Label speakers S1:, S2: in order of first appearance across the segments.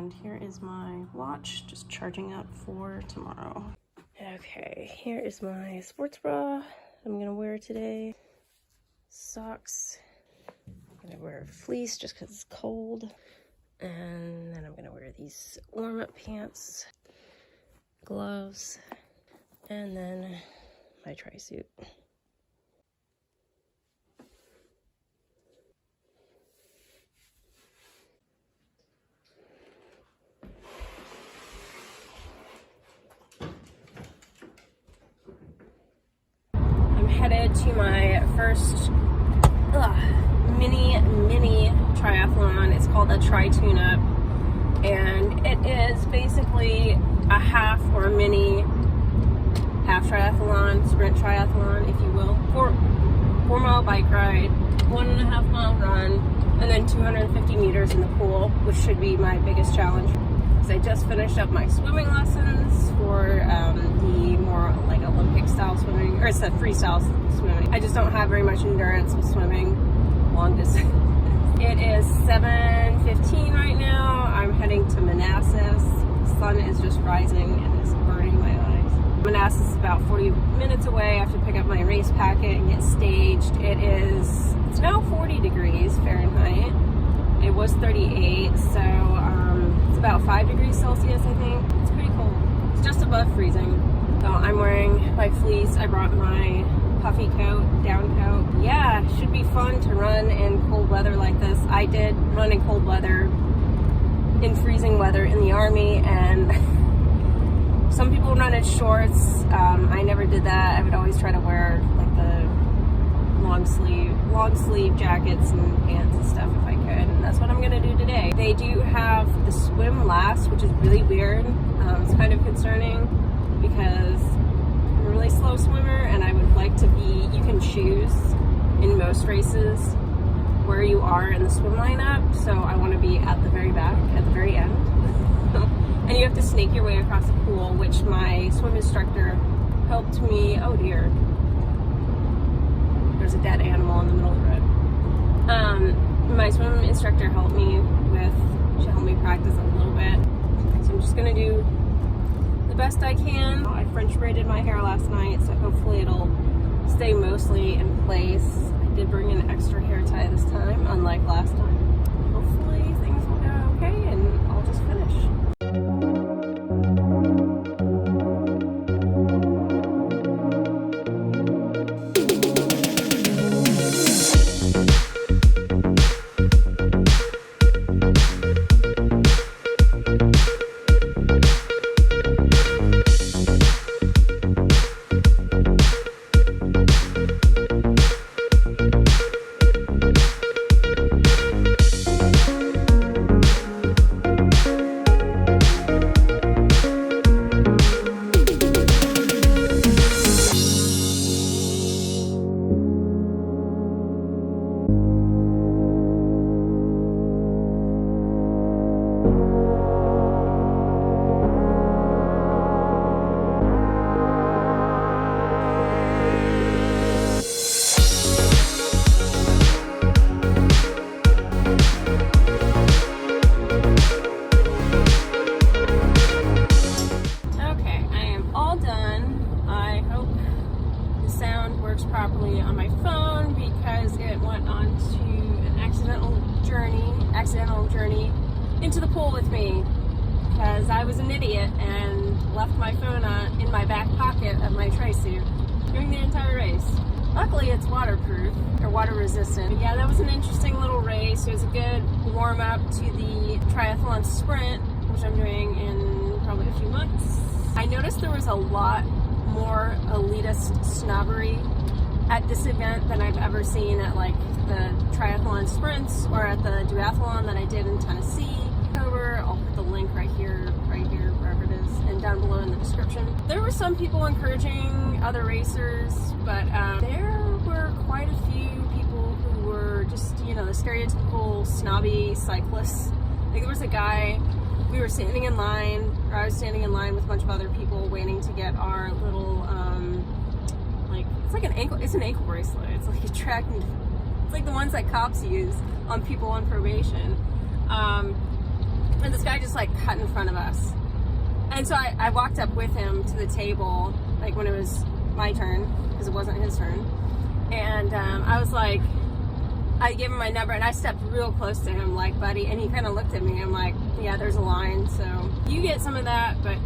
S1: And here is my watch, just charging up for tomorrow. Okay, here is my sports bra I'm gonna wear today. Socks. I'm gonna wear fleece just because it's cold. And then I'm gonna wear these warm-up pants, gloves, and then my tri-suit. I'm headed to my first mini triathlon. It's called a Tri-Tune-Up, and it is basically a half or a mini half triathlon, sprint triathlon, if you will. 4-mile bike ride, 1.5-mile run, and then 250 meters in the pool, which should be my biggest challenge. Because I just finished up my swimming lessons for the more like Olympic style swimming, or it's the freestyle swimming. I just don't have very much endurance with swimming long distance. It is 7:15 right now. I'm heading to Manassas. The sun is just rising and it's burning my eyes. Manassas is about 40 minutes away. I have to pick up my race packet and get staged. It's now 40 degrees Fahrenheit. It was 38, so it's about 5 degrees Celsius, I think. It's pretty cold. It's just above freezing. So I'm wearing my fleece. I brought my puffy coat, down coat. Yeah, should be fun to run in cold weather like this. I did run in cold weather, in freezing weather in the Army, and some people run in shorts. I never did that. I would always try to wear like the long sleeve jackets and pants and stuff if I could, and that's what I'm gonna do today. They do have the swim last, which is really weird. It's kind of concerning because I'm a really slow swimmer, and I would like to be, you can choose in most races where you are in the swim lineup, so I want to be at the very back, at the very end. And you have to snake your way across the pool, which my swim instructor helped me. Oh dear, there's a dead animal in the middle of the road. My swim instructor helped me with, she helped me practice a little bit, so I'm just gonna do the best I can. I French braided my hair last night, so hopefully it'll stay mostly in place. I did bring an extra hair tie this time, unlike last time. Hopefully things will go okay and I'll just finish. Properly on my phone because it went on to an accidental journey into the pool with me because I was an idiot and left my phone in my back pocket of my tri-suit during the entire race. Luckily it's waterproof or water resistant. But yeah, that was an interesting little race. It was a good warm up to the triathlon sprint, which I'm doing in probably a few months. I noticed there was a lot more elitist snobbery at this event than I've ever seen at like the triathlon sprints or at the duathlon that I did in Tennessee. I'll put the link right here, wherever it is, and down below in the description. There were some people encouraging other racers, but there were quite a few people who were just, you know, the stereotypical snobby cyclists. Like there was a guy, we were standing in line, or I was standing in line with a bunch of other people waiting to get our little, like, it's an ankle bracelet. It's like a tracking, it's like the ones that cops use on people on probation. And this guy guy just like cut in front of us. And so I walked up with him to the table, like when it was my turn, because it wasn't his turn. And I was like, I gave him my number and I stepped real close to him, like, buddy, and he kind of looked at me. I'm like, yeah, there's a line. So you get some of that, but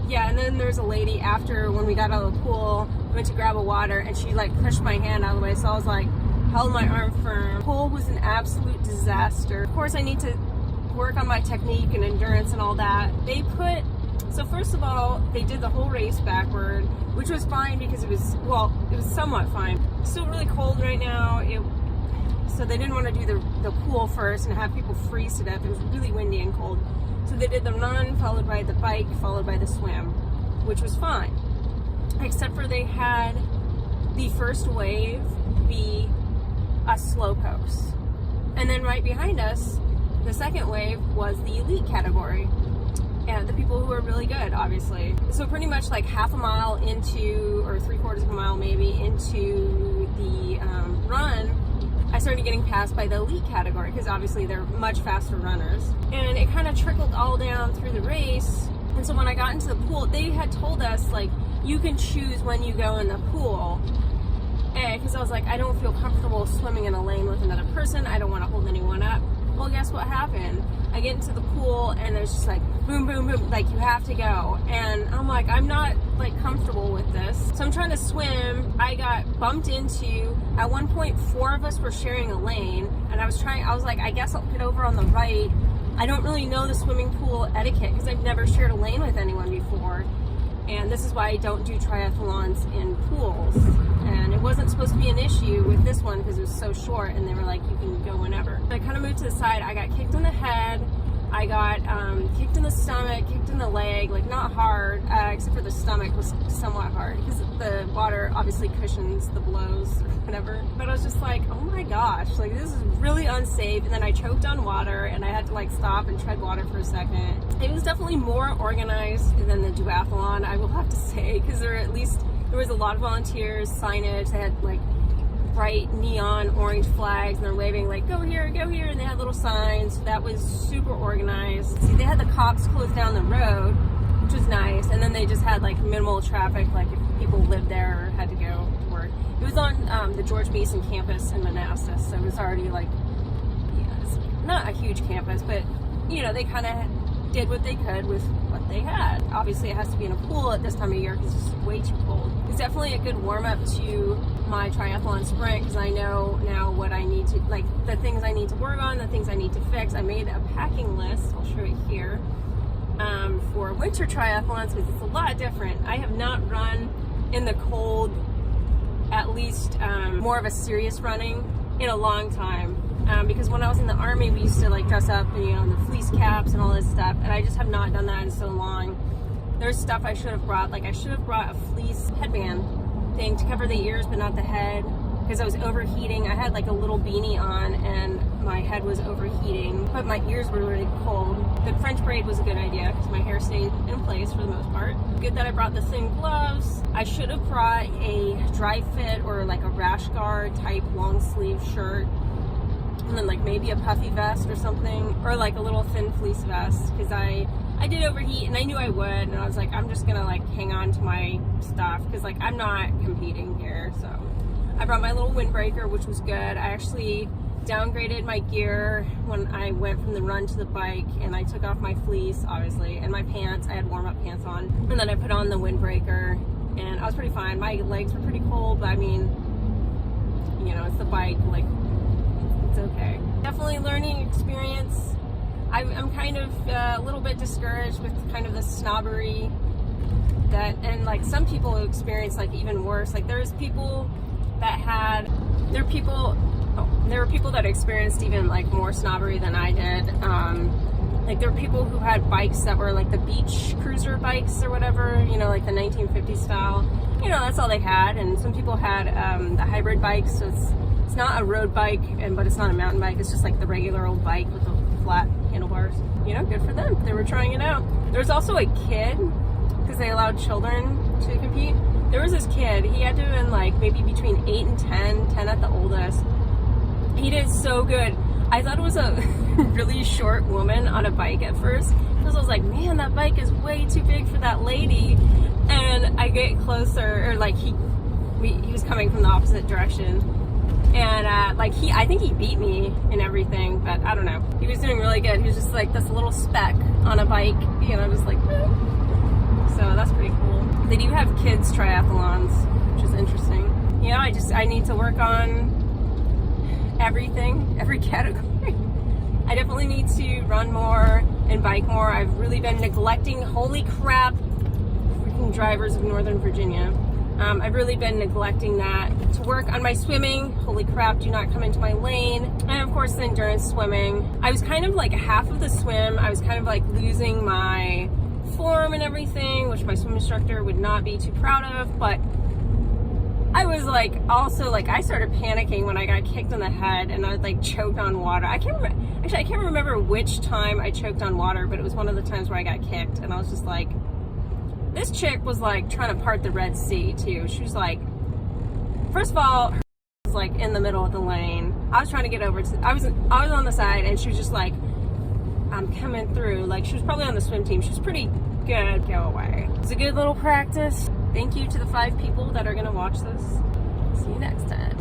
S1: yeah. And then there's a lady after, when we got out of the pool, went to grab a water, and she like pushed my hand out of the way. So I was like, held my arm firm. The pool was an absolute disaster. Of course, I need to work on my technique and endurance and all that. So first of all, they did the whole race backward, which was fine because it was somewhat fine. It's still really cold right now. So they didn't want to do the pool first and have people freeze to death. It was really windy and cold. So they did the run, followed by the bike, followed by the swim, which was fine. Except for they had the first wave be a slow coast. And then right behind us, the second wave was the elite category. And the people who are really good, obviously. So pretty much like half a mile into, or 3/4 of a mile maybe, into the run, I started getting passed by the elite category, because obviously they're much faster runners. And it kind of trickled all down through the race. And so when I got into the pool, they had told us, like, you can choose when you go in the pool. And because I was like, I don't feel comfortable swimming in a lane with another person. I don't want to hold anyone up. Well, guess what happened? I get into the pool and there's just like boom, boom, boom, like you have to go. And I'm like, I'm not like comfortable with this. So I'm trying to swim. I got bumped into, at one point, 4 of us were sharing a lane. And I was like, I guess I'll get over on the right. I don't really know the swimming pool etiquette because I've never shared a lane with anyone before. And this is why I don't do triathlons in pools. And it wasn't supposed to be an issue with this one because it was so short, and they were like, you can go whenever. I kind of moved to the side. I got kicked in the head. I got kicked in the stomach, kicked in the leg, like not hard, except for the stomach was somewhat hard because the water obviously cushions the blows or whatever. But I was just like, oh my gosh, like this is really unsafe. And then I choked on water and I had to like stop and tread water for a second. It was definitely more organized than the duathlon, I will have to say, because there was a lot of volunteers, signage. They had like bright neon orange flags and they're waving like go here, and they had little signs. That was super organized. See, they had the cops close down the road, which was nice, and then they just had like minimal traffic, like if people lived there or had to go to work. It was on the George Mason campus in Manassas, so it was already like, yeah, it's not a huge campus, but you know, they kind of did what they could with what they had. Obviously it has to be in a pool at this time of year because it's way too cold. It's definitely a good warm-up to my triathlon sprint because I know now what I need to, like the things I need to work on, the things I need to fix. I made a packing list, I'll show it here, for winter triathlons because it's a lot different. I have not run in the cold, at least more of a serious running, in a long time. Because when I was in the Army, we used to like dress up, you know, the fleece caps and all this stuff, and I just have not done that in so long. There's stuff I should have brought, like I should have brought a fleece headband thing to cover the ears but not the head, because I was overheating. I had like a little beanie on and my head was overheating, but my ears were really cold. The French braid was a good idea because my hair stayed in place for the most part. Good that I brought the thin gloves. I should have brought a dry fit or like a rash guard type long sleeve shirt, and then like maybe a puffy vest or something, or like a little thin fleece vest, because I did overheat and I knew I would, and I was like, I'm just gonna like hang on to my stuff because like I'm not competing here. So I brought my little windbreaker, which was good. I actually downgraded my gear when I went from the run to the bike, and I took off my fleece obviously and my pants. I had warm-up pants on, and then I put on the windbreaker and I was pretty fine. My legs were pretty cold, but I mean, you know, it's the bike, like it's okay. Definitely learning experience. I'm kind of a little bit discouraged with kind of the snobbery that, and like some people who experience like even worse. Like there's people that had, there were people that experienced even like more snobbery than I did. Like there were people who had bikes that were like the beach cruiser bikes or whatever, you know, like the 1950s style. You know, that's all they had. And some people had the hybrid bikes, so it's not a road bike, but it's not a mountain bike. It's just like the regular old bike with the flat handlebars. You know, good for them. They were trying it out. There's also a kid, because they allowed children to compete. There was this kid, he had to have been like maybe between 8 and 10 at the oldest. He did so good. I thought it was a really short woman on a bike at first, because I was like, man, that bike is way too big for that lady. And I get closer, or like he was coming from the opposite direction, and like I think he beat me in everything, but I don't know. He was doing really good. He was just like this little speck on a bike, you know, just like, so that's pretty cool. They do have kids triathlons, which is interesting. You know, I need to work on everything, every category. I definitely need to run more and bike more. I've really been neglecting, holy crap, freaking drivers of Northern Virginia. I've really been neglecting that. To work on my swimming, holy crap, do not come into my lane. And of course the endurance swimming. I was kind of like half of the swim, I was kind of like losing my form and everything, which my swim instructor would not be too proud of, but I was like, also like, I started panicking when I got kicked in the head and I like choked on water. I can't remember which time I choked on water, but it was one of the times where I got kicked, and I was just like, this chick was like trying to part the Red Sea too. She was like, first of all, her was like in the middle of the lane. I was trying to get over to, I was on the side, and she was just like, I'm coming through. Like, she was probably on the swim team. She was pretty good. Go away. It's a good little practice. Thank you to the 5 people that are gonna watch this. See you next time.